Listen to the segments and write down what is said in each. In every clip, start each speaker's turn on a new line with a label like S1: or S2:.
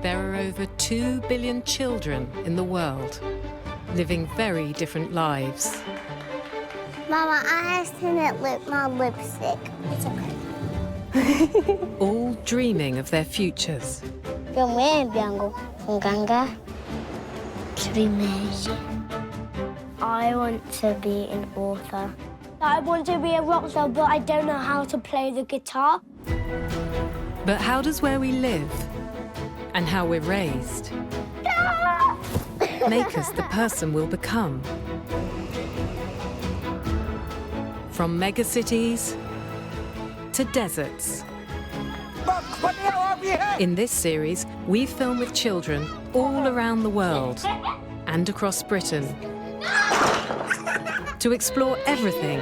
S1: There are over 2 billion children in the world, living very different lives.
S2: Mama, I accidentally licked my lipstick. It's okay.
S1: All dreaming of their futures.
S2: I want to be an author. I want to be a rock star, but I don't know how to play the guitar.
S1: But how does where we live and how we're raised make us the person we'll become? From megacities to deserts. In this series, we've filmed with children all around the world and across Britain to explore everything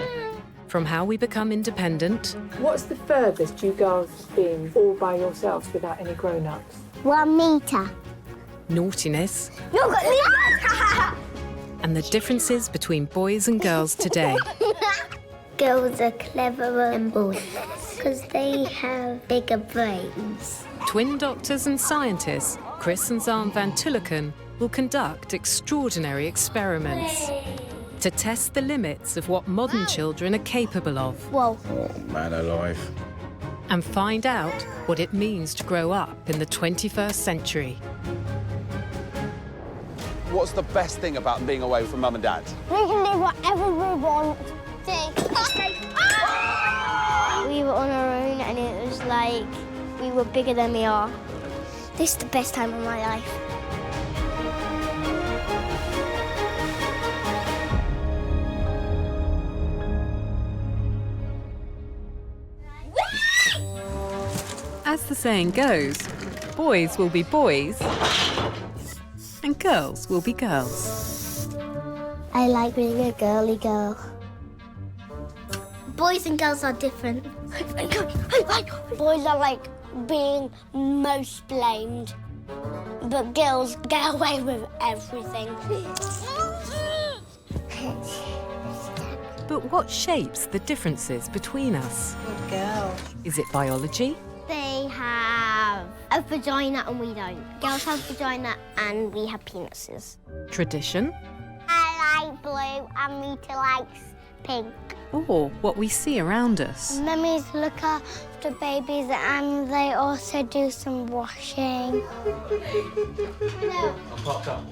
S1: from how we become independent.
S3: What's the furthest you girls have been all by yourselves without any grown-ups?
S2: 1 meter.
S1: Naughtiness.
S2: Look at me!
S1: And the differences between boys and girls today.
S2: Girls are cleverer than boys because they have bigger brains.
S1: Twin doctors and scientists, Chris and Xand van Tulleken, will conduct extraordinary experiments to test the limits of what modern children are capable of.
S2: Whoa.
S4: Oh, man alive.
S1: And find out what it means to grow up in the 21st century.
S5: What's the best thing about being away from Mum and Dad?
S2: We can do whatever we want. We were on our own and it was like we were bigger than we are. This is the best time of my life.
S1: As the saying goes, boys will be boys and girls will be girls.
S2: I like being a girly girl. Boys and girls are different. Boys are like being most blamed, but girls get away with everything.
S1: But what shapes the differences between us?
S6: Good girl.
S1: Is it biology?
S2: They have a vagina and we don't. Girls have vagina and we have penises.
S1: Tradition?
S2: I like blue and Rita likes pink.
S1: Or what we see around us?
S2: Mummies look after babies and they also do some washing.
S5: I'm parked up.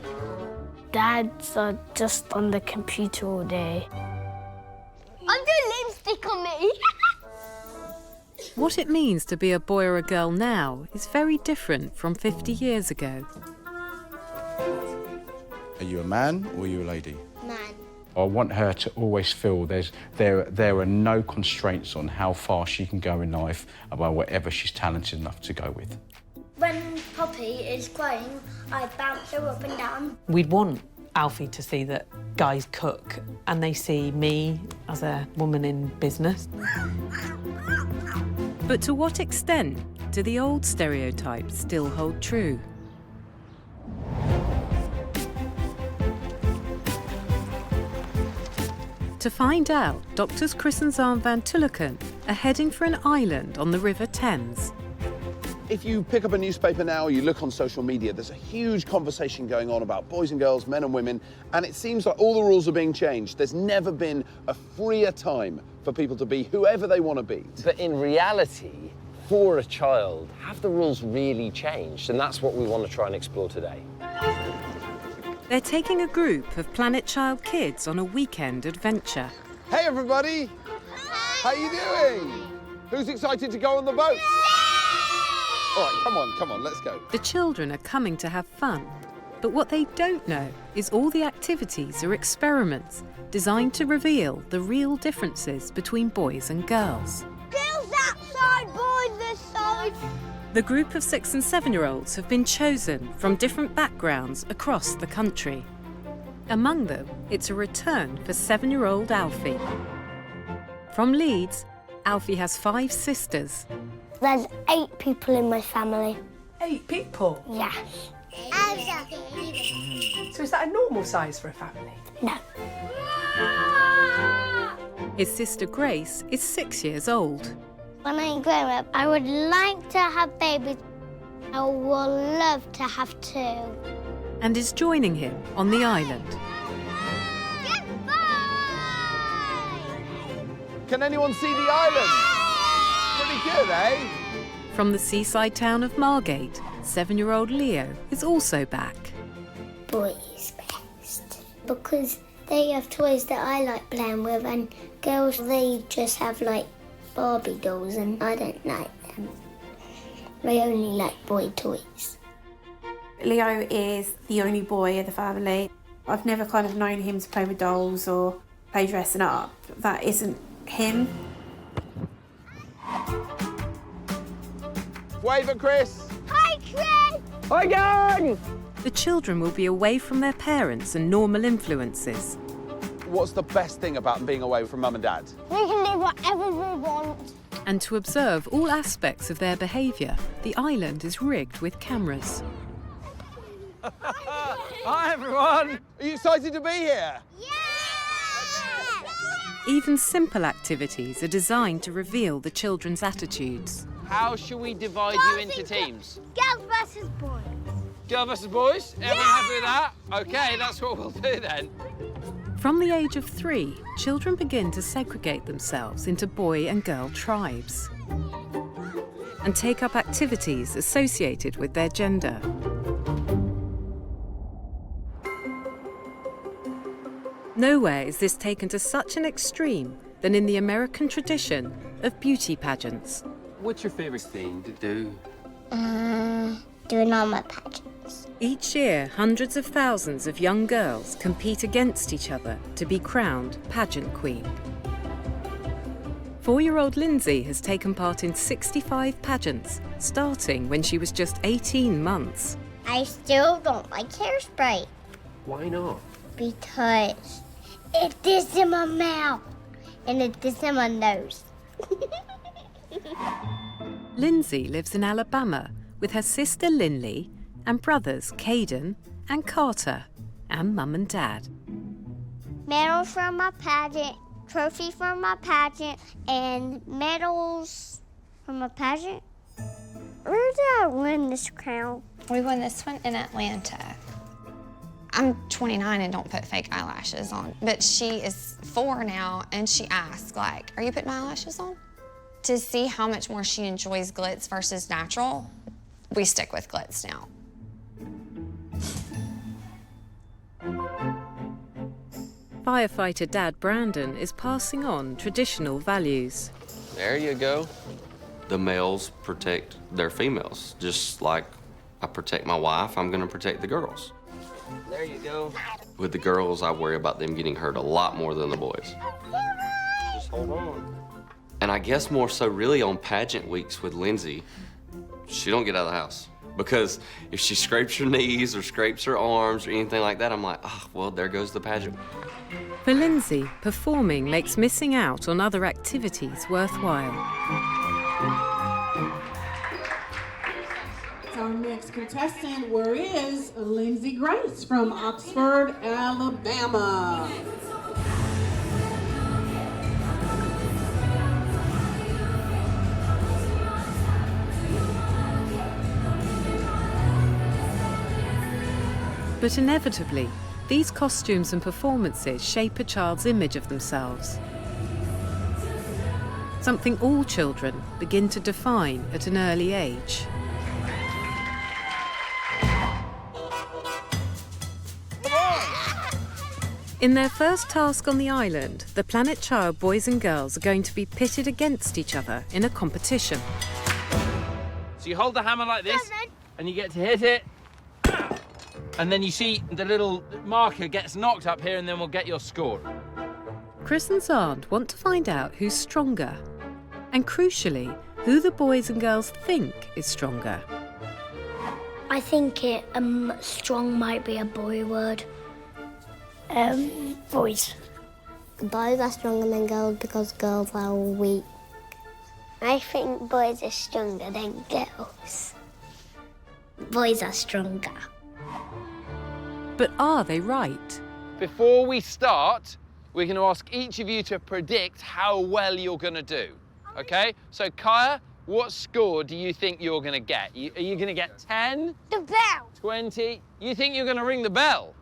S7: Dads are just on the computer all day.
S2: I'm doing lipstick on me.
S1: What it means to be a boy or a girl now is very different from 50 years ago.
S4: Are you a man or are you a lady?
S2: Man.
S4: I want her to always feel there are no constraints on how far she can go in life about whatever she's talented enough to go with.
S2: When Poppy is crying, I bounce her up and down.
S6: We'd want Alfie to see that guys cook and they see me as a woman in business.
S1: But to what extent do the old stereotypes still hold true? To find out, doctors Chris and Xand van Tulleken are heading for an island on the River Thames.
S5: If you pick up a newspaper now or you look on social media, there's a huge conversation going on about boys and girls, men and women, and it seems like all the rules are being changed. There's never been a freer time for people to be whoever they want to be.
S8: But in reality, for a child, have the rules really changed? And that's what we want to try and explore today.
S1: They're taking a group of Planet Child kids on a weekend adventure.
S5: Hey everybody! How you doing? Who's excited to go on the boat? All right, come on, let's go.
S1: The children are coming to have fun, but what they don't know is all the activities are experiments designed to reveal the real differences between boys and girls.
S2: Girls that side, boys this side.
S1: The group of 6- and 7-year-olds have been chosen from different backgrounds across the country. Among them, it's a return for 7-year-old Alfie. From Leeds, Alfie has 5 sisters.
S2: There's 8 people in my family.
S3: 8 people?
S2: Yeah.
S3: So is that a normal size for a family?
S2: No.
S1: His sister Grace is 6 years old.
S2: When I grow up, I would like to have babies, I would love to have 2.
S1: and is joining him on the island.
S2: Goodbye!
S5: Can anyone see the island? Pretty good, eh?
S1: From the seaside town of Margate, 7-year-old Leo is also back.
S2: Boys best. Because they have toys that I like playing with, and girls, they just have like Barbie dolls, and I don't like them. I only like boy toys.
S9: Leo is the only boy of the family. I've never kind of known him to play with dolls or play dressing up. That isn't him.
S5: Wave at Chris.
S2: Hi, Chris!
S5: Hi, gang!
S1: The children will be away from their parents and normal influences.
S5: What's the best thing about being away from mum and dad?
S2: We can do whatever we want.
S1: And to observe all aspects of their behaviour, the island is rigged with cameras.
S5: Hi, everyone! Are you excited to be here?
S2: Yeah!
S1: Even simple activities are designed to reveal the children's attitudes.
S8: How shall we divide you into teams?
S2: Girls versus boys.
S8: Girl versus boys? Everyone happy with that? Okay, that's what we'll do then.
S1: From the age of 3, children begin to segregate themselves into boy and girl tribes and take up activities associated with their gender. Nowhere is this taken to such an extreme than in the American tradition of beauty pageants.
S8: What's your favourite thing to do?
S2: Doing all my pageants.
S1: Each year, hundreds of thousands of young girls compete against each other to be crowned pageant queen. 4-year-old Lyndsey has taken part in 65 pageants, starting when she was just 18 months.
S2: I still don't like hairspray
S8: Why not?
S2: because it is in my mouth and it is in my nose.
S1: Lyndsey lives in Alabama with her sister Lynley and brothers Caden and Carter and mum and dad.
S2: Medals from my pageant, trophy from my pageant, and medals from my pageant. Where did I win this crown?
S10: We won this one in Atlanta. I'm 29 and don't put fake eyelashes on, but she is 4 now, and she asks, like, are you putting my eyelashes on? To see how much more she enjoys glitz versus natural, we stick with glitz now.
S1: Firefighter dad Brandon is passing on traditional values.
S8: There you go.
S11: The males protect their females. Just like I protect my wife, I'm gonna protect the girls.
S8: There you go.
S11: With the girls, I worry about them getting hurt a lot more than the boys.
S8: Just hold on.
S11: And I guess more so really on pageant weeks with Lyndsey, she don't get out of the house. Because if she scrapes her knees or scrapes her arms or anything like that, I'm like, oh, well, there goes the pageant.
S1: For Lyndsey, performing makes missing out on other activities worthwhile.
S12: Our next contestant, where is Lyndsey Grace from Oxford, Alabama.
S1: But inevitably, these costumes and performances shape a child's image of themselves. Something all children begin to define at an early age. In their first task on the island, the Planet Child boys and girls are going to be pitted against each other in a competition.
S8: So you hold the hammer like this, and you get to hit it. And then you see the little marker gets knocked up here, and then we'll get your score.
S1: Chris and Xand want to find out who's stronger, and crucially, who the boys and girls think is stronger.
S2: I think strong might be a boy word. Boys. Boys are stronger than girls because girls are weak. I think boys are stronger than girls. Boys are stronger.
S1: But are they right?
S8: Before we start, we're going to ask each of you to predict how well you're going to do. Okay? So, Kaya, What score do you think you're going to get? Are you going to get 10?
S2: The bell.
S8: 20? You think you're going to ring the bell?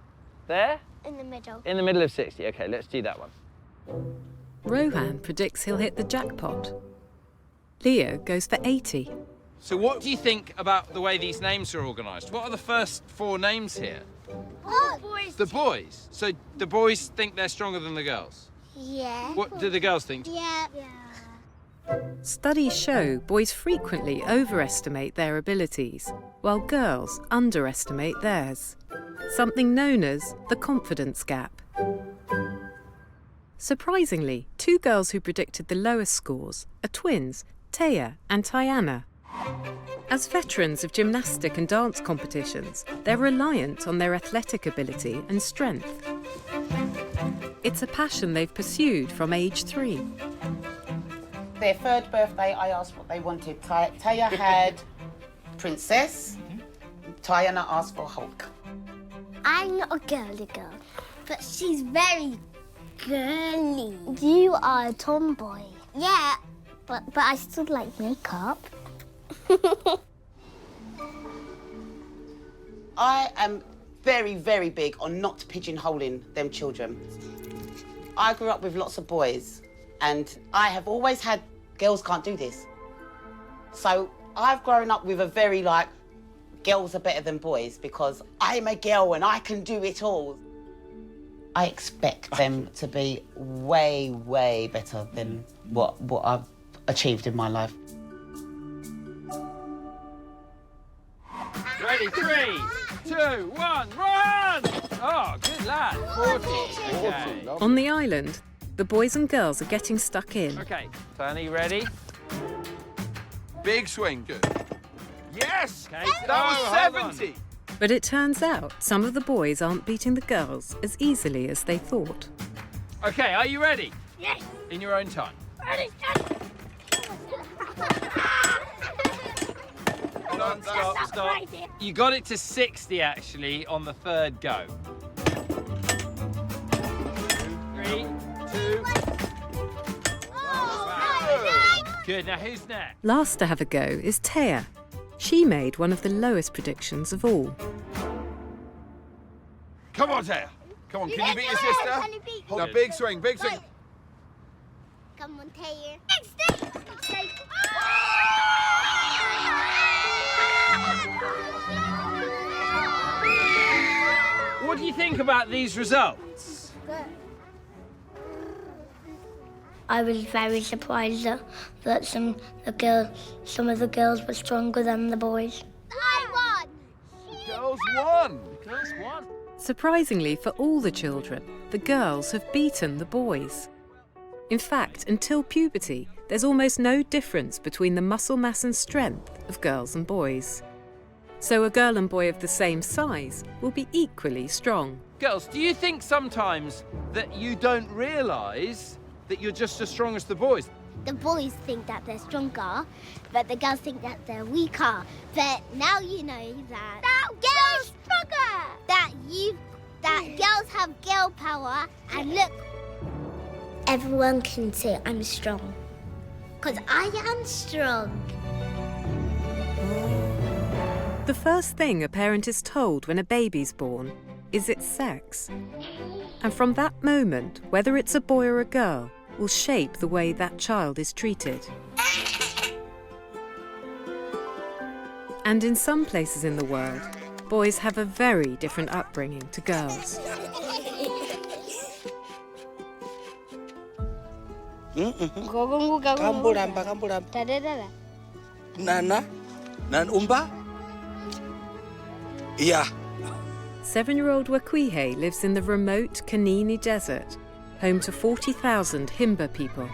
S8: There?
S2: In the middle.
S8: In the middle of 60. OK, let's do that one.
S1: Rohan predicts he'll hit the jackpot. Leo goes for 80.
S8: So what do you think about the way these names are organised? What are the first 4 names here?
S2: Oh, boys.
S8: The boys. So the boys think they're stronger than the girls?
S2: Yeah.
S8: What do the girls think?
S2: Yeah.
S1: Studies show boys frequently overestimate their abilities, while girls underestimate theirs. Something known as the confidence gap. Surprisingly, 2 girls who predicted the lowest scores are twins, Taiya and Tyiana. As veterans of gymnastic and dance competitions, they're reliant on their athletic ability and strength. It's a passion they've pursued from age 3.
S13: Their 3rd birthday, I asked what they wanted. Taiya had Princess. Tyiana asked for Hulk.
S2: I'm not a girly girl, but she's very girly. You are a tomboy. Yeah, but I still like makeup.
S13: I am very, very big on not pigeonholing them children. I grew up with lots of boys, and I have always had girls can't do this. So I've grown up with a very, like, girls are better than boys because I'm a girl and I can do it all. I expect them to be way, way better than what I've achieved in my life.
S8: Ready, 3, 2, 1, run! Oh, good lad. 40. Okay.
S1: On the island, the boys and girls are getting stuck in.
S8: OK, Tony, ready?
S5: Big swing. Good. Yes!
S8: Okay.
S5: That was 70.
S1: But it turns out some of the boys aren't beating the girls as easily as they thought.
S8: OK, are you ready?
S2: Yes.
S8: In your own time.
S2: Ready,
S8: Stop. You got it to 60, actually, on the 3rd go. 3, 2... Good, now who's next?
S1: Last to have a go is Taiya. She made one of the lowest predictions of all.
S5: Come on, Taiya. Come on, can you beat your sister? Now, big swing, big swing.
S2: Come on, Taiya.
S8: What do you think about these results?
S2: I was very surprised that some of the girls were stronger than the boys. I won!
S5: Girls won!
S8: Girls won.
S1: Surprisingly for all the children, the girls have beaten the boys. In fact, until puberty, there's almost no difference between the muscle mass and strength of girls and boys. So a girl and boy of the same size will be equally strong.
S8: Girls, do you think sometimes that you don't realise that you're just as strong as the boys?
S2: The boys think that they're stronger, but the girls think that they're weaker. But now you know that girls stronger. That girls have girl power. And look, everyone can say I'm strong, 'cause I am strong.
S1: The first thing a parent is told when a baby's born is its sex. And from that moment, whether it's a boy or a girl, will shape the way that child is treated. And in some places in the world, boys have a very different upbringing to girls.
S14: Nana, nan umba. Yeah.
S1: 7-year-old Uaakhuihe lives in the remote Kanini Desert, home to 40,000 Himba people.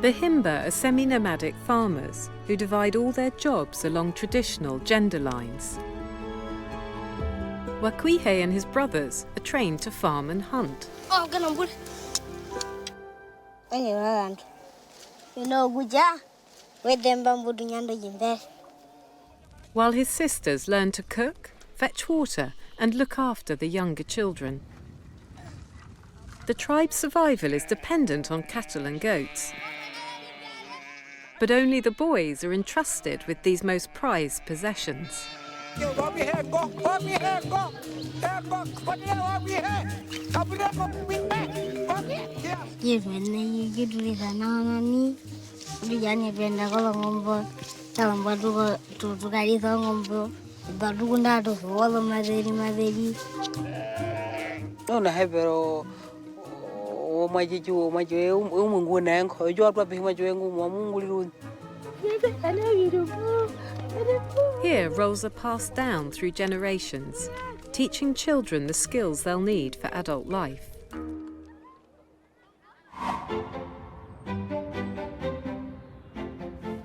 S1: The Himba are semi-nomadic farmers who divide all their jobs along traditional gender lines. Uaakhuihe and his brothers are trained to farm and hunt. While his sisters learn to cook, fetch water and look after the younger children. The tribe's survival is dependent on cattle and goats. But only the boys are entrusted with these most prized possessions. Here, roles are passed down through generations, teaching children the skills they'll need for adult life.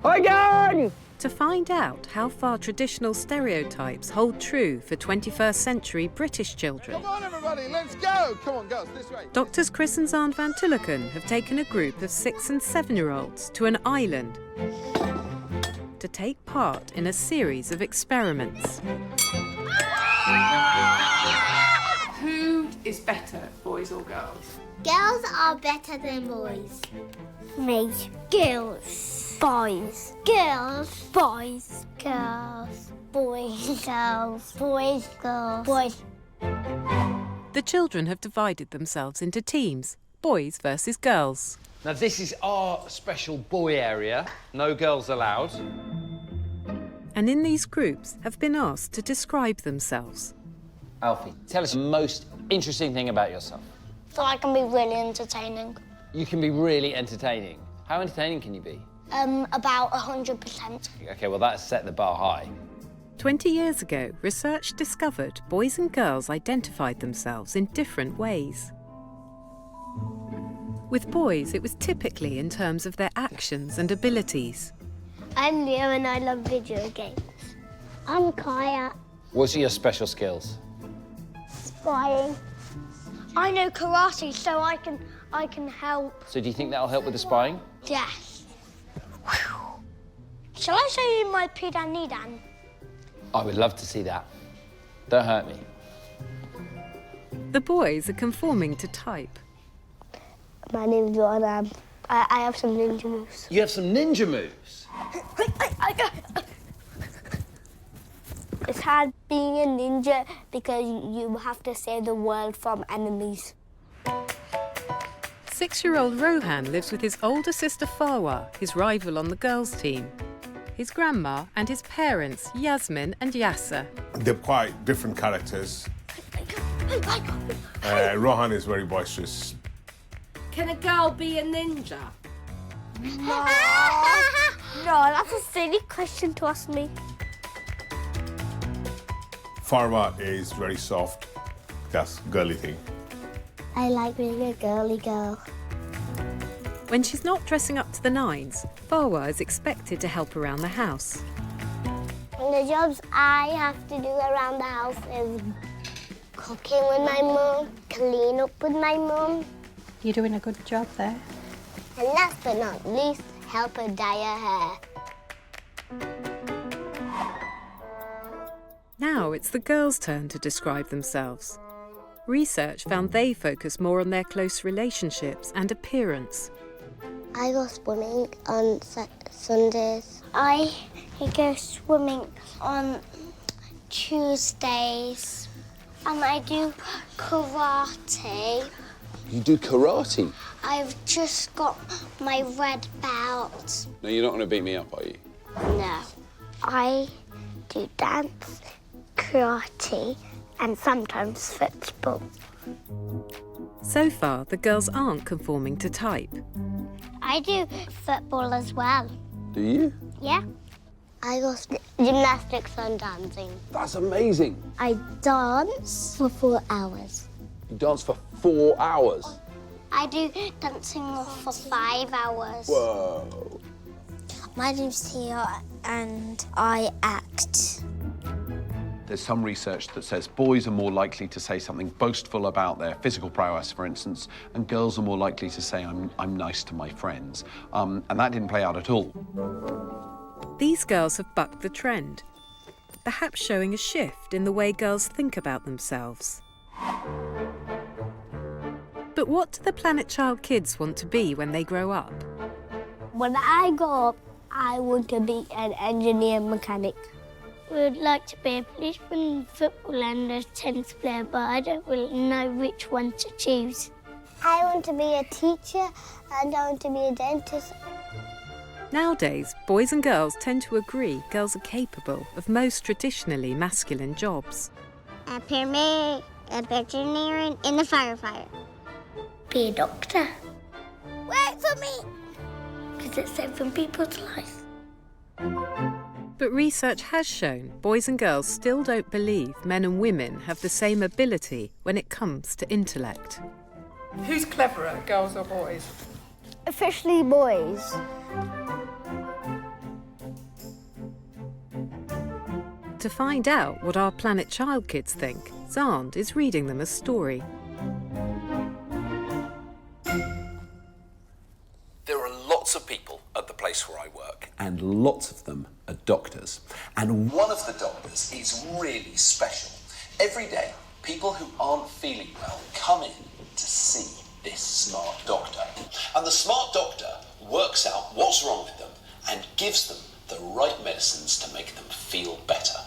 S15: Again!
S1: To find out how far traditional stereotypes hold true for 21st century British children,
S5: Come on, everybody, let's go! Come on, girls, this way.
S1: Doctors Chris and Xand van Tulleken have taken a group of 6- and 7-year-olds to an island to take part in a series of experiments.
S3: Who is better, boys or girls?
S2: Girls are better than boys. Me. Girls. Boys. Girls. Boys. Girls. Boys. Girls. Boys. Girls. Boys.
S1: The children have divided themselves into teams, boys versus girls.
S8: Now this is our special boy area, no girls allowed.
S1: And in these groups have been asked to describe themselves.
S8: Alfie, tell us the most interesting thing about yourself.
S2: So I can be really entertaining.
S8: You can be really entertaining. How entertaining can you be?
S2: About 100%.
S8: Okay, well that's set the bar high.
S1: 20 years ago, research discovered boys and girls identified themselves in different ways. With boys, it was typically in terms of their actions and abilities.
S2: I'm Leo and I love video games. I'm Kaya.
S8: What's your special skills?
S2: Spying. I know karate, so I can help.
S8: So do you think that'll help with the spying?
S2: Yes. Shall I show you my Pidanidan?
S8: I would love to see that. Don't hurt me.
S1: The boys are conforming to type.
S2: My name's Jordan. I have some ninja moves.
S8: You have some ninja moves?
S2: It's hard being a ninja because you have to save the world from enemies.
S1: 6-year-old Rohan lives with his older sister Farwa, his rival on the girls' team, his grandma and his parents, Yasmin and Yasser.
S16: They're quite different characters. Rohan is very boisterous.
S17: Can a girl be a ninja?
S2: No. No, that's a silly question to ask me.
S16: Farwa is very soft. That's girly thing.
S2: I like being a girly girl.
S1: When she's not dressing up to the nines, Farwa is expected to help around the house.
S2: The jobs I have to do around the house is cooking with my mum, clean up with my mum.
S18: You're doing a good job there.
S2: And last but not least, help her dye her hair.
S1: Now it's the girls' turn to describe themselves. Research found they focus more on their close relationships and appearance.
S2: I go swimming on Sundays. I go swimming on Tuesdays. And I do karate.
S5: You do karate?
S2: I've just got my red belt.
S5: No, you're not going to beat me up, are you?
S2: No. I do dance, karate, and sometimes football.
S1: So far, the girls aren't conforming to type.
S2: I do football as well.
S5: Do you?
S2: Yeah. I go gymnastics and dancing.
S5: That's amazing.
S2: I dance for 4 hours.
S5: You dance for 4 hours?
S2: I do dancing for 5 hours.
S5: Whoa.
S2: My name's Tyiana and I act.
S5: There's some research that says boys are more likely to say something boastful about their physical prowess, for instance, and girls are more likely to say, I'm nice to my friends. And that didn't play out at all.
S1: These girls have bucked the trend, perhaps showing a shift in the way girls think about themselves. But what do the Planet Child kids want to be when they grow up?
S2: When I grow up, I want to be an engineer mechanic. I would like to be a policeman, football and a tennis player, but I don't really know which one to choose. I want to be a teacher and I want to be a dentist.
S1: Nowadays, boys and girls tend to agree girls are capable of most traditionally masculine jobs.
S2: A paramedic, a veterinarian, and a firefighter. Be a doctor. Wait for me! Because it's saving people's lives.
S1: But research has shown boys and girls still don't believe men and women have the same ability when it comes to intellect.
S3: Who's cleverer, girls or boys?
S2: Officially boys.
S1: To find out what our Planet Child kids think, Xand is reading them a story.
S5: There are lots of people at the place where I work, and lots of them are doctors. And one of the doctors is really special. Every day, people who aren't feeling well come in to see this smart doctor. And the smart doctor works out what's wrong with them and gives them the right medicines to make them feel better.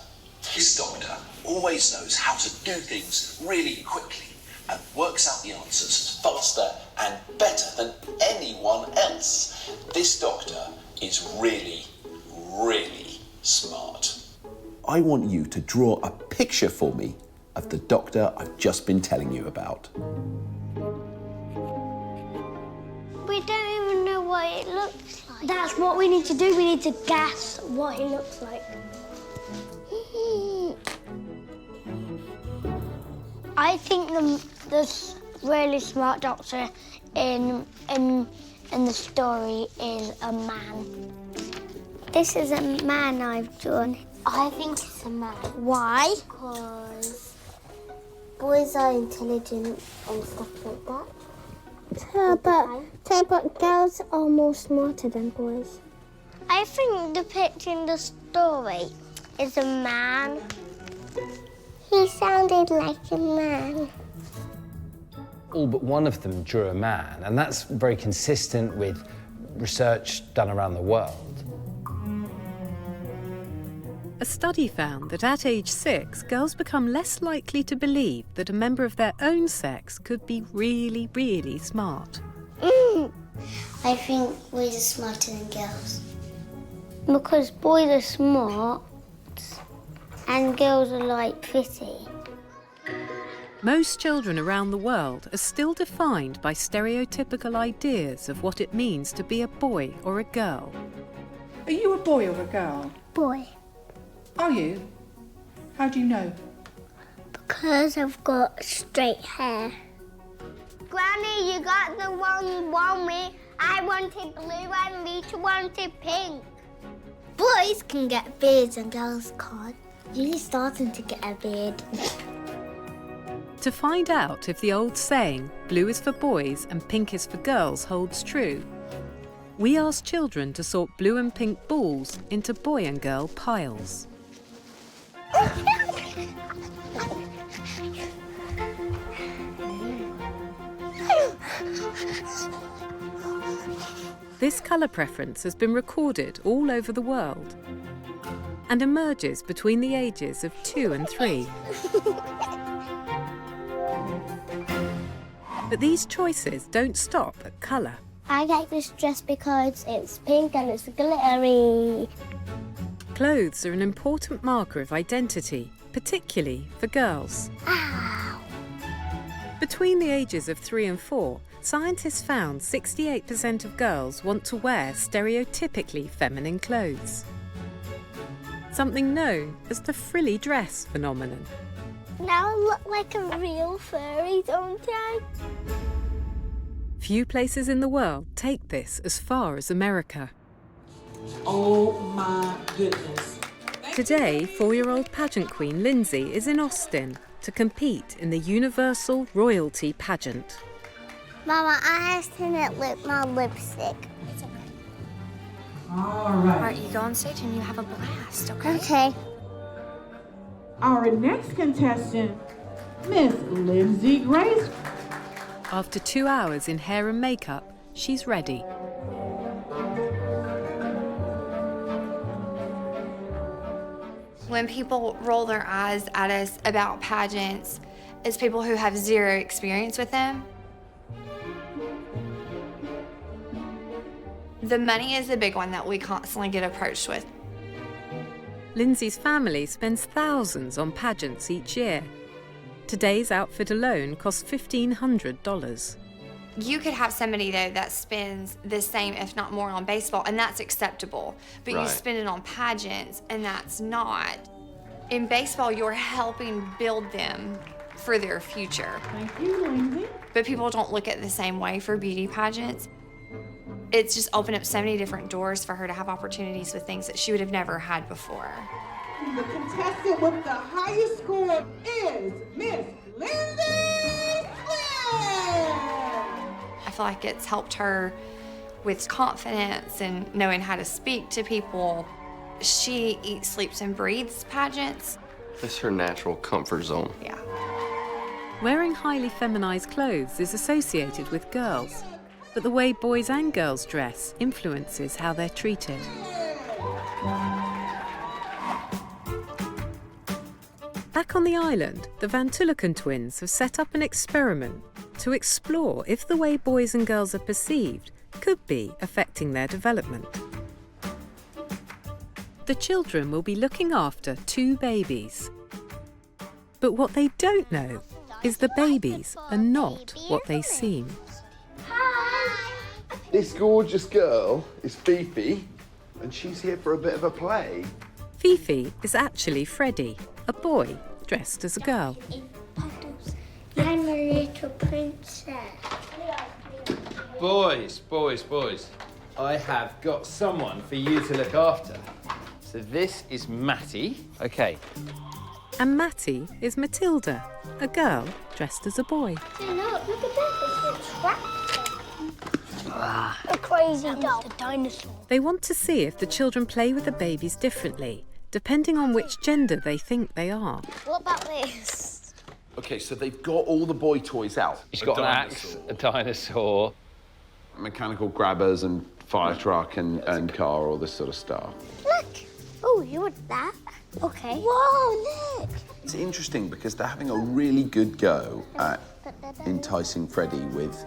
S5: This doctor always knows how to do things really quickly and works out the answers faster and better than anyone else. This doctor is really, really smart. I want you to draw a picture for me of the doctor I've just been telling you about.
S2: We don't even know what it looks like. That's what we need to do. We need to guess what he looks like. I think the really smart doctor in the story is a man. This is a man I've drawn. I think it's a man. Why? Because boys are intelligent and stuff like that. But girls are more smarter than boys. I think depicting the story is a man. He sounded like a man.
S15: All but one of them drew a man, and that's very consistent with research done around the world.
S1: A study found that at age 6, girls become less likely to believe that a member of their own sex could be really, really smart.
S2: I think boys are smarter than girls. Because boys are smart and girls are like pretty.
S1: Most children around the world are still defined by stereotypical ideas of what it means to be a boy or a girl.
S3: Are you a boy or a girl?
S2: Boy.
S3: Are you? How do you know?
S2: Because I've got straight hair. Granny, you got the wrong one. I wanted blue and Lita wanted pink. Boys can get beards and girls can't. You're starting to get a beard.
S1: To find out if the old saying, blue is for boys and pink is for girls, holds true, we asked children to sort blue and pink balls into boy and girl piles. This colour preference has been recorded all over the world and emerges between the ages of 2 and 3. But these choices don't stop at colour.
S2: I like this dress because it's pink and it's glittery.
S1: Clothes are an important marker of identity, particularly for girls.
S2: Ow.
S1: Between the ages of 3 and 4, scientists found 68% of girls want to wear stereotypically feminine clothes. Something known as the frilly dress phenomenon.
S2: Now I look like a real furry, don't I?
S1: Few places in the world take this as far as America.
S12: Oh my goodness.
S1: Today, 4-year-old pageant queen Lyndsey is in Austin to compete in the Universal Royalty Pageant.
S2: Mama, I accidentally licked my lipstick. It's okay.
S12: All right.
S10: All right, you go on stage and you have a blast, okay?
S2: Okay.
S12: Our next contestant, Miss Lyndsey Grace.
S1: After 2 hours in hair and makeup, she's ready.
S19: When people roll their eyes at us about pageants, it's people who have zero experience with them. The money is the big one that we constantly get approached with.
S1: Lyndsey's family spends thousands on pageants each year. Today's outfit alone costs $1,500.
S19: You could have somebody, though, that spends the same, if not more, on baseball, and that's acceptable. But you spend it on pageants, and that's not. In baseball, you're helping build them for their future.
S12: Thank you, Lyndsey.
S19: But people don't look at it the same way for beauty pageants. It's just opened up so many different doors for her to have opportunities with things that she would have never had before.
S12: The contestant with the highest score is Miss Lyndsey.
S19: I feel like it's helped her with confidence and knowing how to speak to people. She eats, sleeps, and breathes pageants.
S11: It's her natural comfort zone.
S19: Yeah.
S1: Wearing highly feminized clothes is associated with girls, but the way boys and girls dress influences how they're treated. Back on the island, the Tulleken twins have set up an experiment to explore if the way boys and girls are perceived could be affecting their development. The children will be looking after 2 babies. But what they don't know is the babies are not what they seem.
S5: This gorgeous girl is Fifi, and she's here for a bit of a play.
S1: Fifi is actually Freddie, a boy dressed as a girl.
S2: I'm a little princess.
S8: Boys, boys, boys. I have got someone for you to look after. So this is Matty. Okay.
S1: And Matty is Matilda, a girl dressed as a boy.
S2: Hey, look at that. It's a tractor. A crazy dog. A dinosaur.
S1: They want to see if the children play with the babies differently, depending on which gender they think they are.
S2: What about this?
S5: Okay, so they've got all the boy toys out.
S8: He's got an axe, a dinosaur.
S5: Mechanical grabbers and fire truck and car, all this sort of stuff.
S2: Look. Oh, you want that? Okay. Whoa, look.
S5: It's interesting because they're having a really good go at enticing Freddie with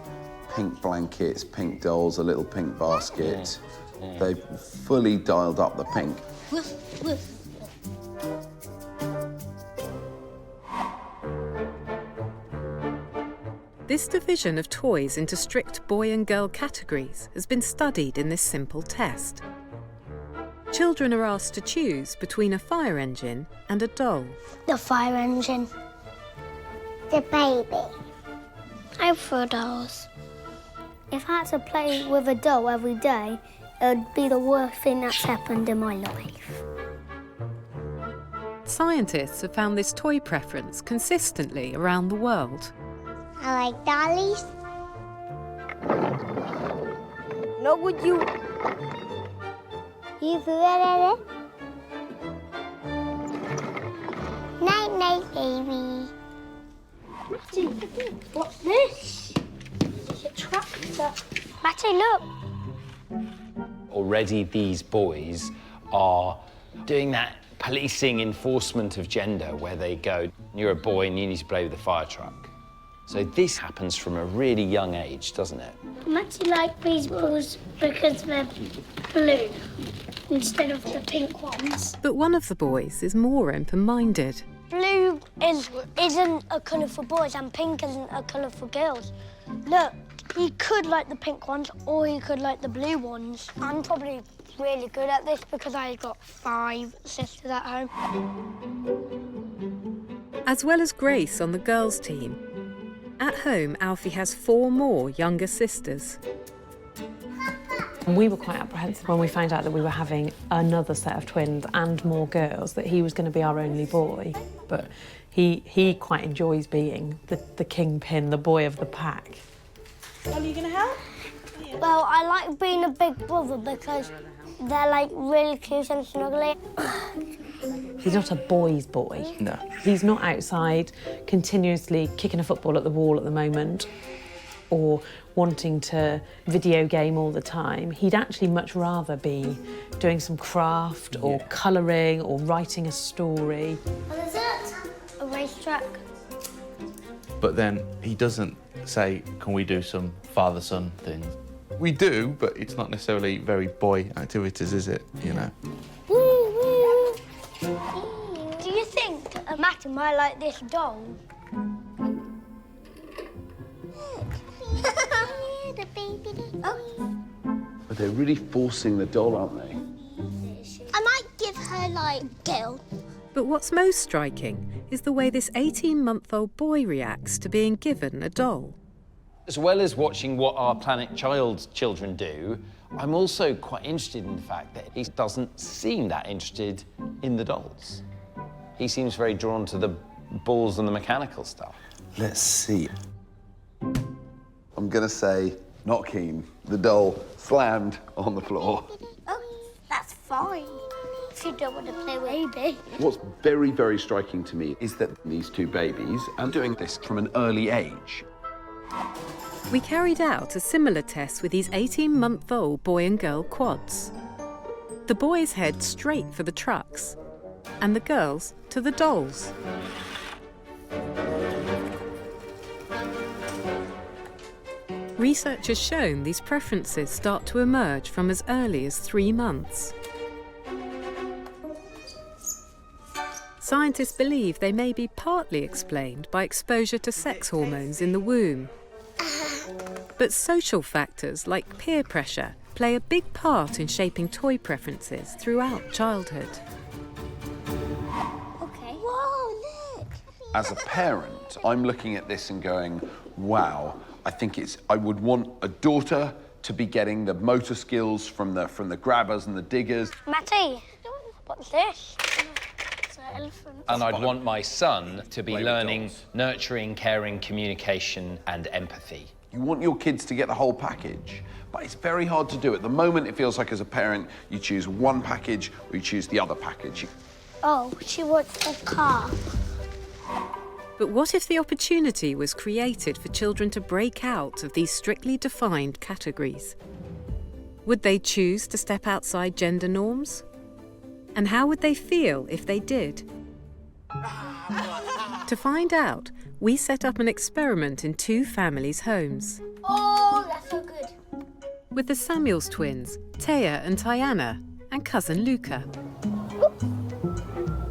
S5: pink blankets, pink dolls, a little pink basket. They've fully dialed up the pink.
S1: This division of toys into strict boy and girl categories has been studied in this simple test. Children are asked to choose between a fire engine and a doll.
S2: The fire engine. The baby. I prefer dolls. If I had to play with a doll every day, it would be the worst thing that's happened in my life.
S1: Scientists have found this toy preference consistently around the world.
S2: I like dollies. No, would you? You feel it? Night, night, baby. What's this? It's a tractor. Matty, look.
S15: Already these boys are doing that policing enforcement of gender where they go, you're a boy and you need to play with the fire truck. So this happens from a really young age, doesn't it?
S2: Matty likes these balls because they're blue instead of the pink ones.
S1: But one of the boys is more open-minded.
S2: Blue isn't a colour for boys and pink isn't a colour for girls. Look, he could like the pink ones or he could like the blue ones. I'm probably really good at this because I've got 5 sisters at home.
S1: As well as Grace on the girls' team, at home Alfie has 4 more younger sisters.
S6: And we were quite apprehensive when we found out that we were having another set of twins and more girls, that he was going to be our only boy. But he quite enjoys being the kingpin, the boy of the pack.
S2: Are you going to help? Well, I like being a big brother because they're like really cute and snuggly.
S6: He's not a boy's boy.
S8: No.
S6: He's not outside continuously kicking a football at the wall at the moment. or wanting to video game all the time. He'd actually much rather be doing some craft or colouring or writing a story.
S2: What is it? A racetrack.
S20: But then he doesn't say, can we do some father-son things? We do, but it's not necessarily very boy activities, is it, you know?
S2: Do you think Matty might like this doll? The baby doll.
S5: But they're really forcing the doll, aren't they?
S2: I might give her, like, Gil.
S1: But what's most striking is the way this 18-month-old boy reacts to being given a doll.
S15: As well as watching what our Planet Child's children do, I'm also quite interested in the fact that he doesn't seem that interested in the dolls. He seems very drawn to the balls and the mechanical stuff.
S5: Let's see. I'm gonna say, not keen. The doll slammed on the floor.
S2: Oh, that's fine. If you don't want to play with baby.
S5: What's very, very striking to me is that these two babies are doing this from an early age.
S1: We carried out a similar test with these 18-month-old boy and girl quads. The boys head straight for the trucks, and the girls to the dolls. Research has shown these preferences start to emerge from as early as 3 months. Scientists believe they may be partly explained by exposure to sex hormones in the womb. But social factors like peer pressure play a big part in shaping toy preferences throughout childhood.
S2: Okay. Whoa, look!
S5: As a parent, I'm looking at this and going, wow, I would want a daughter to be getting the motor skills from the grabbers and the diggers.
S2: Matty, what's this? It's an elephant.
S15: And I'd want my son to be learning nurturing, caring, communication and empathy.
S5: You want your kids to get the whole package, but it's very hard to do. At the moment, it feels like as a parent, you choose one package or you choose the other package.
S2: Oh, she wants a car.
S1: But what if the opportunity was created for children to break out of these strictly defined categories? Would they choose to step outside gender norms? And how would they feel if they did? To find out, we set up an experiment in 2 families' homes.
S2: Oh, that's so good.
S1: With the Samuels twins, Tyiana and Taiya, and cousin Luca.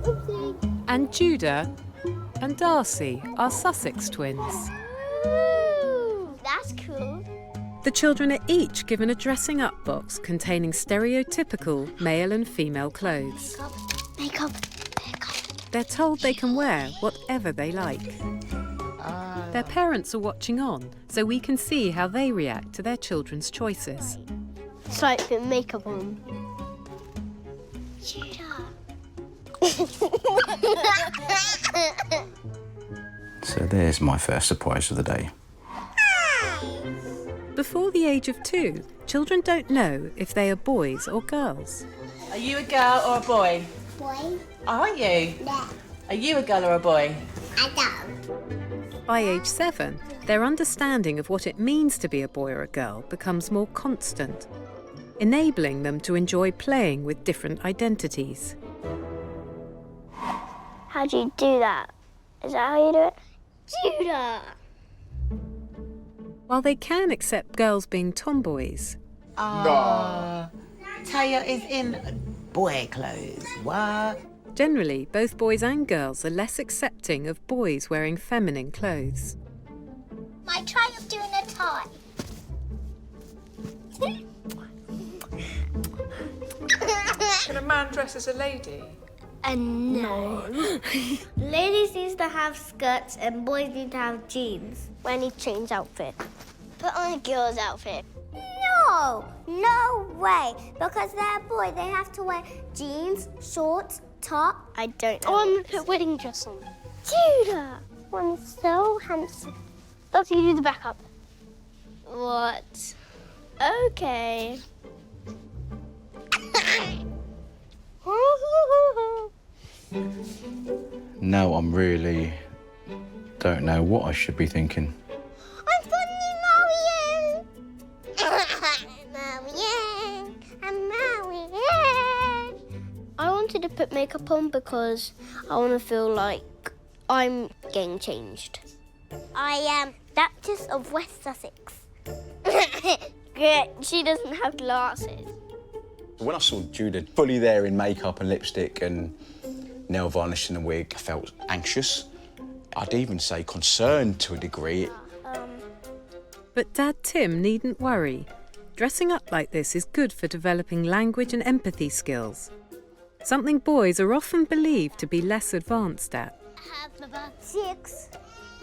S2: Oopsie.
S1: And Judah and Darcy, our Sussex twins.
S2: Ooh, that's cool.
S1: The children are each given a dressing-up box containing stereotypical male and female clothes.
S2: Makeup.
S1: They're told they can wear whatever they like. Their parents are watching on, so we can see how they react to their children's choices.
S2: It's like putting makeup on.
S4: So there's my first surprise of the day.
S1: Before the age of 2, children don't know if they are boys or girls.
S13: Are you a girl or a boy?
S2: Boy.
S13: Are you?
S2: Yeah.
S13: Are you a girl or a boy?
S2: I don't.
S1: By age 7, their understanding of what it means to be a boy or a girl becomes more constant, enabling them to enjoy playing with different identities.
S2: How do you do that? Is that how you do it? Judah!
S1: While they can accept girls being tomboys,
S13: Taya is in boy clothes. What?
S1: generally both boys and girls are less accepting of boys wearing feminine clothes.
S2: My try of doing a tie.
S3: Can a man dress as a lady?
S2: No. Ladies need to have skirts and boys need to have jeans. When you change outfit. Put on a girl's outfit. No, no way. Because they're a boy, they have to wear jeans, shorts, top. I don't know. I want to put wedding dress on. Judah! I'm so handsome. Doctor, you do the backup. What? Okay.
S4: Now I'm really don't know what I should be thinking.
S2: I'm suddenly
S21: to put makeup on because I want to feel like I'm getting changed. I am Duchess of West Sussex. She doesn't have glasses.
S4: When I saw Judah fully there in makeup and lipstick and nail varnish and a wig, I felt anxious. I'd even say concerned to a degree.
S1: But Dad Tim needn't worry. Dressing up like this is good for developing language and empathy skills, something boys are often believed to be less advanced at.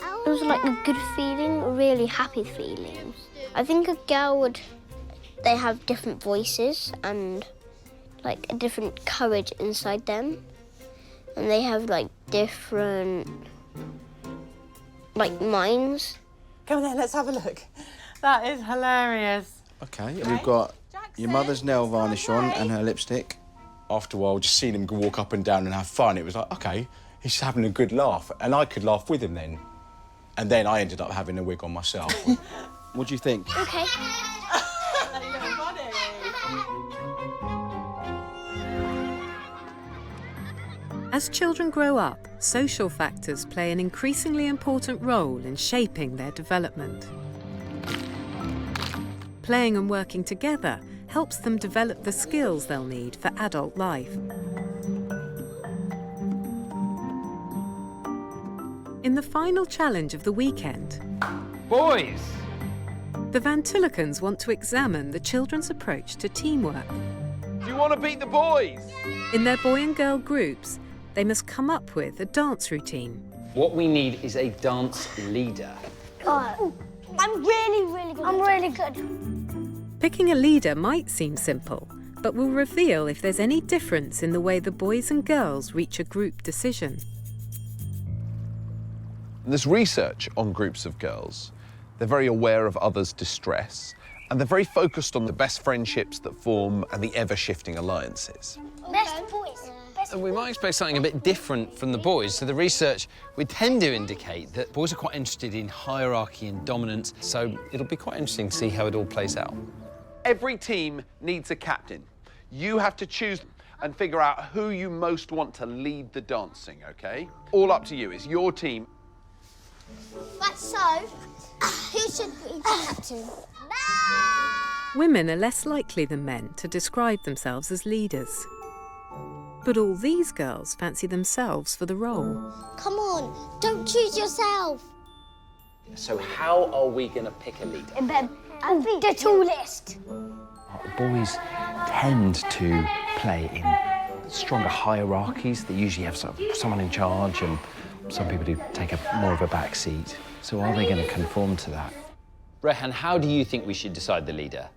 S21: It was like a good feeling, a really happy feeling. I think a girl they have different voices and like a different courage inside them. And they have like different minds.
S22: Come on then, let's have a look. That is hilarious.
S4: OK, we've got your mother's nail varnish on and her lipstick. After a while, just seeing him walk up and down and have fun, it was like, OK, he's having a good laugh. And I could laugh with him then. And then I ended up having a wig on myself. What do you think?
S21: OK.
S1: As children grow up, social factors play an increasingly important role in shaping their development. Playing and working together helps them develop the skills they'll need for adult life. In the final challenge of the weekend,
S8: boys!
S1: The Van Tullekens want to examine the children's approach to teamwork.
S5: Do you want to beat the boys?
S1: In their boy and girl groups, they must come up with a dance routine.
S15: What we need is a dance leader.
S21: Oh, I'm really good. I'm really good.
S1: Picking a leader might seem simple, but will reveal if there's any difference in the way the boys and girls reach a group decision.
S5: There's research on groups of girls. They're very aware of others' distress, and they're very focused on the best friendships that form and the ever-shifting alliances.
S21: Best boys.
S15: And we might expect something a bit different from the boys. So the research would tend to indicate that boys are quite interested in hierarchy and dominance, so it'll be quite interesting to see how it all plays out.
S5: Every team needs a captain. You have to choose and figure out who you most want to lead the dancing, OK? All up to you. It's your team.
S21: Right, so, who should be captain?
S1: Women are less likely than men to describe themselves as leaders. But all these girls fancy themselves for the role.
S21: Come on, don't choose yourself.
S15: So how are we going to pick a leader?
S21: The tallest.
S15: Boys tend to play in stronger hierarchies. They usually have someone in charge, and some people do take more of a back seat. So are they going to conform to that? Rehan, how do you think we should decide the leader?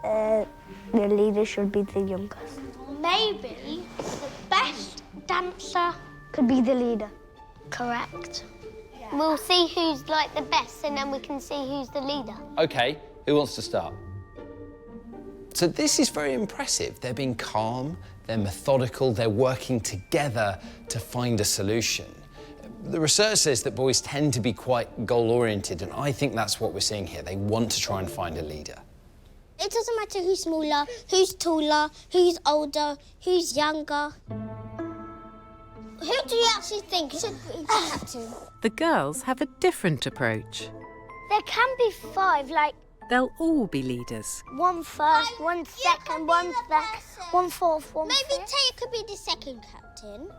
S21: The leader should be the youngest. Maybe the best dancer could be the leader. Correct. Yeah. We'll see who's like the best, and then we can see who's the leader.
S15: OK, who wants to start? So this is very impressive. They're being calm, they're methodical, they're working together to find a solution. The research says that boys tend to be quite goal-oriented, and I think that's what we're seeing here. They want to try and find a leader.
S21: It doesn't matter who's smaller, who's taller, who's older, who's younger. Who do you actually think should be captain?
S1: The girls have a different approach.
S21: There can be 5, like...
S1: They'll all be leaders.
S21: 1 first, 1 second, 1 third, 1 fourth, 1 fifth. Maybe Taiya could be the second captain.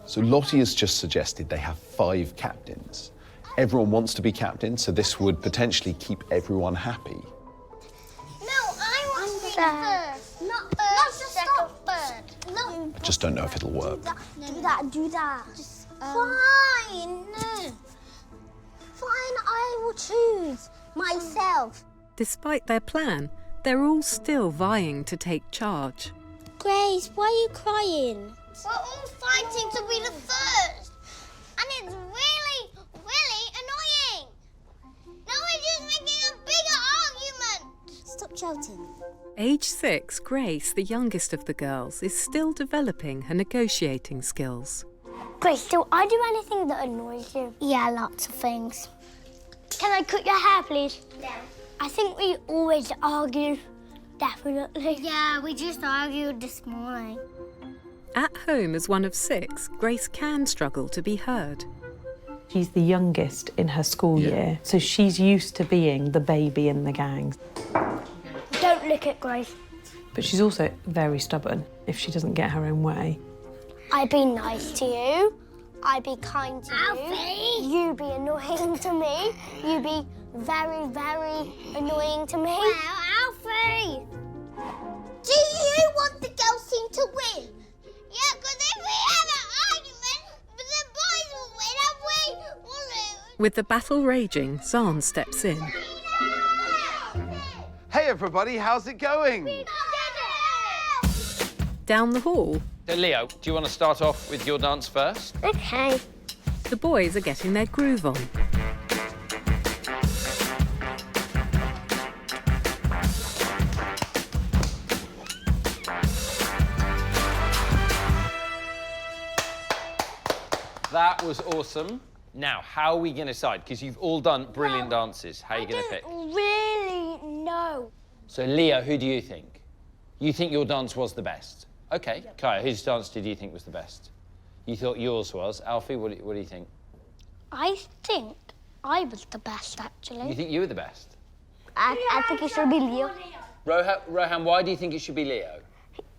S5: So Lottie has just suggested they have 5 captains. Everyone wants to be captain, so this would potentially keep everyone happy.
S21: First. Not first, second, third. No.
S5: I just don't know if it'll work.
S21: Do that. Fine. Fine, I will choose myself.
S1: Despite their plan, they're all still vying to take charge.
S21: Grace, why are you crying? We're all fighting to be the first. And it's really, really annoying. Now we're just making a bigger argument. Stop shouting.
S1: Age 6, Grace, the youngest of the girls, is still developing her negotiating skills.
S21: Grace, do I do anything that annoys you? Yeah, lots of things. Can I cut your hair, please? No. I think we always argue, definitely. Yeah, we just argued this morning.
S1: At home as one of 6, Grace can struggle to be heard.
S6: She's the youngest in her school year, so she's used to being the baby in the gang.
S21: Don't look at Grace.
S6: But she's also very stubborn if she doesn't get her own way.
S21: I be nice to you. I be kind to you. You be annoying to me. You be very, very annoying to me. Well, Alfie! Do you want the girls' team to win? Yeah, because if we have an argument, the boys will win and we will lose.
S1: With the battle raging, Xand steps in.
S5: Hey everybody, how's it going?
S1: Down the hall,
S15: So Leo, do you want to start off with your dance first?
S21: Okay.
S1: the boys are getting their groove on.
S15: That was awesome. Now, how are we going to decide? Because you've all done brilliant dances. How are you going to pick?
S21: Really? No.
S15: So, Leo, who do you think? You think your dance was the best? OK. Kaya, whose dance did you think was the best? You thought yours was. Alfie, what do you think?
S21: I think I was the best, actually.
S15: You think you were the best?
S21: I think it should be Leo.
S15: Rohan, why do you think it should be Leo?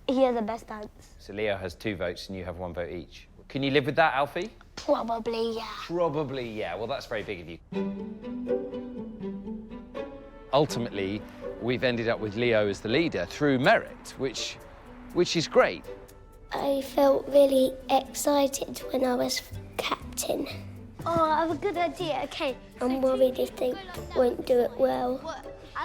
S21: He has the best dance.
S15: So Leo has 2 votes and you have 1 vote each. Can you live with that, Alfie?
S21: Probably, yeah.
S15: Probably, yeah. Well, that's very big of you. Ultimately, we've ended up with Leo as the leader through merit, which is great.
S2: I felt really excited when I was captain.
S21: Oh, I have a good idea. Okay.
S2: I'm worried if they won't do it well.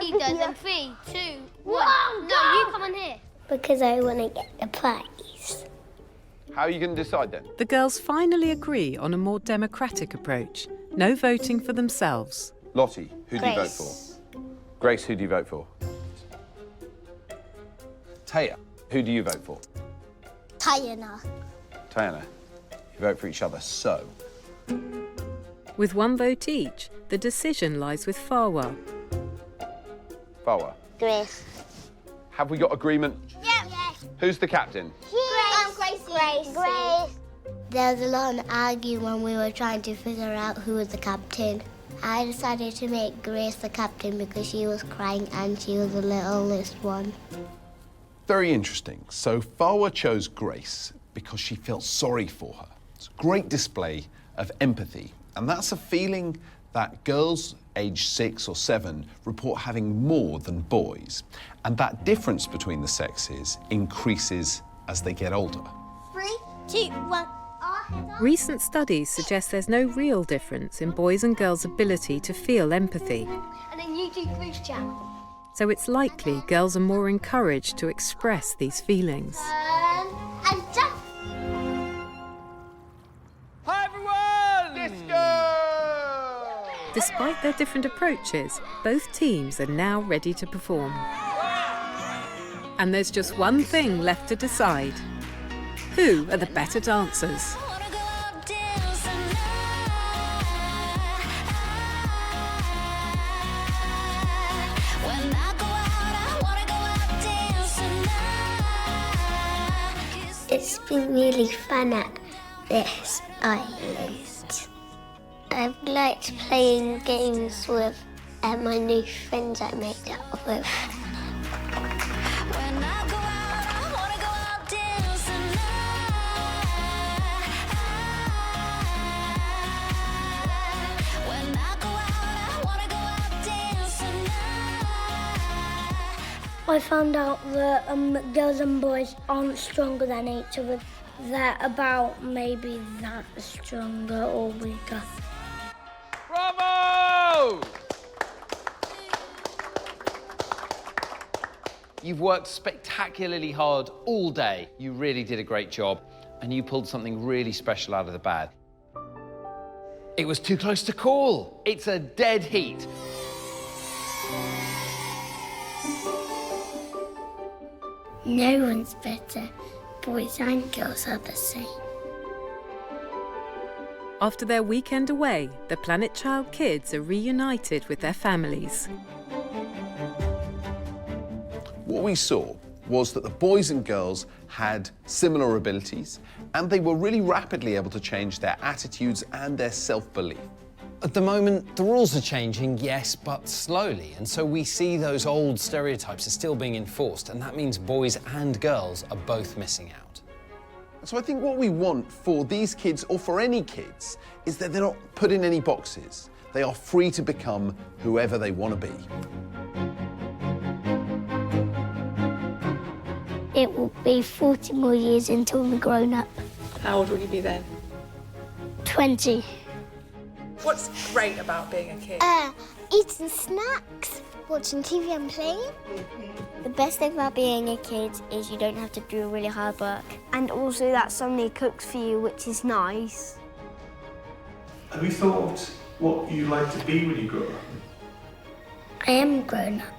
S21: He does in 3, 2, 1. No, you come on here.
S2: Because I want to get the prize.
S5: How are you going to decide then?
S1: The girls finally agree on a more democratic approach. No voting for themselves.
S5: Lottie, who do you vote for? Grace, who do you vote for? Taya, who do you vote for?
S21: Tyiana.
S5: Tyiana, you vote for each other, so.
S1: With 1 vote each, the decision lies with Farwa.
S5: Farwa,
S21: Grace.
S5: have we got agreement?
S21: Yes.
S5: Who's the captain?
S21: Grace.
S2: There was a lot of arguing when we were trying to figure out who was the captain. I decided to make Grace the captain because she was crying and she was the littlest one.
S5: Very interesting. So Farwa chose Grace because she felt sorry for her. It's a great display of empathy, and that's a feeling that girls aged 6 or 7 report having more than boys, and that difference between the sexes increases as they get older.
S21: 3, 2, 1.
S1: Recent studies suggest there's no real difference in boys' and girls' ability to feel empathy.
S21: And then you do Grace jump.
S1: So it's likely girls are more encouraged to express these feelings.
S21: And jump.
S15: Hi, everyone!
S5: Disco!
S1: Despite their different approaches, both teams are now ready to perform. And there's just one thing left to decide. Who are the better dancers?
S2: It's been really fun at this island. I've liked playing games with my new friends I made up with.
S21: I found out that girls and boys aren't stronger than each other. They're about maybe that stronger or weaker.
S15: Bravo! You've worked spectacularly hard all day. You really did a great job, and you pulled something really special out of the bag. It was too close to call. It's a dead heat.
S2: No one's better. Boys and girls are the same.
S1: After their weekend away, the Planet Child kids are reunited with their families.
S5: What we saw was that the boys and girls had similar abilities, and they were really rapidly able to change their attitudes and their self-belief.
S7: At the moment, the rules are changing, yes, but slowly, and so we see those old stereotypes are still being enforced, and that means boys and girls are both missing out.
S5: So I think what we want for these kids, or for any kids, is that they're not put in any boxes. They are free to become whoever they want to be.
S2: It will be 40 more years until we're grown up.
S22: How old will you be then?
S2: 20.
S22: What's great about being a kid?
S21: Eating snacks, watching TV and playing. The best thing about being a kid is you don't have to do really hard work. And also that somebody cooks for you, which is nice.
S20: Have you thought what you'd like to be when you grow up?
S2: I am grown up.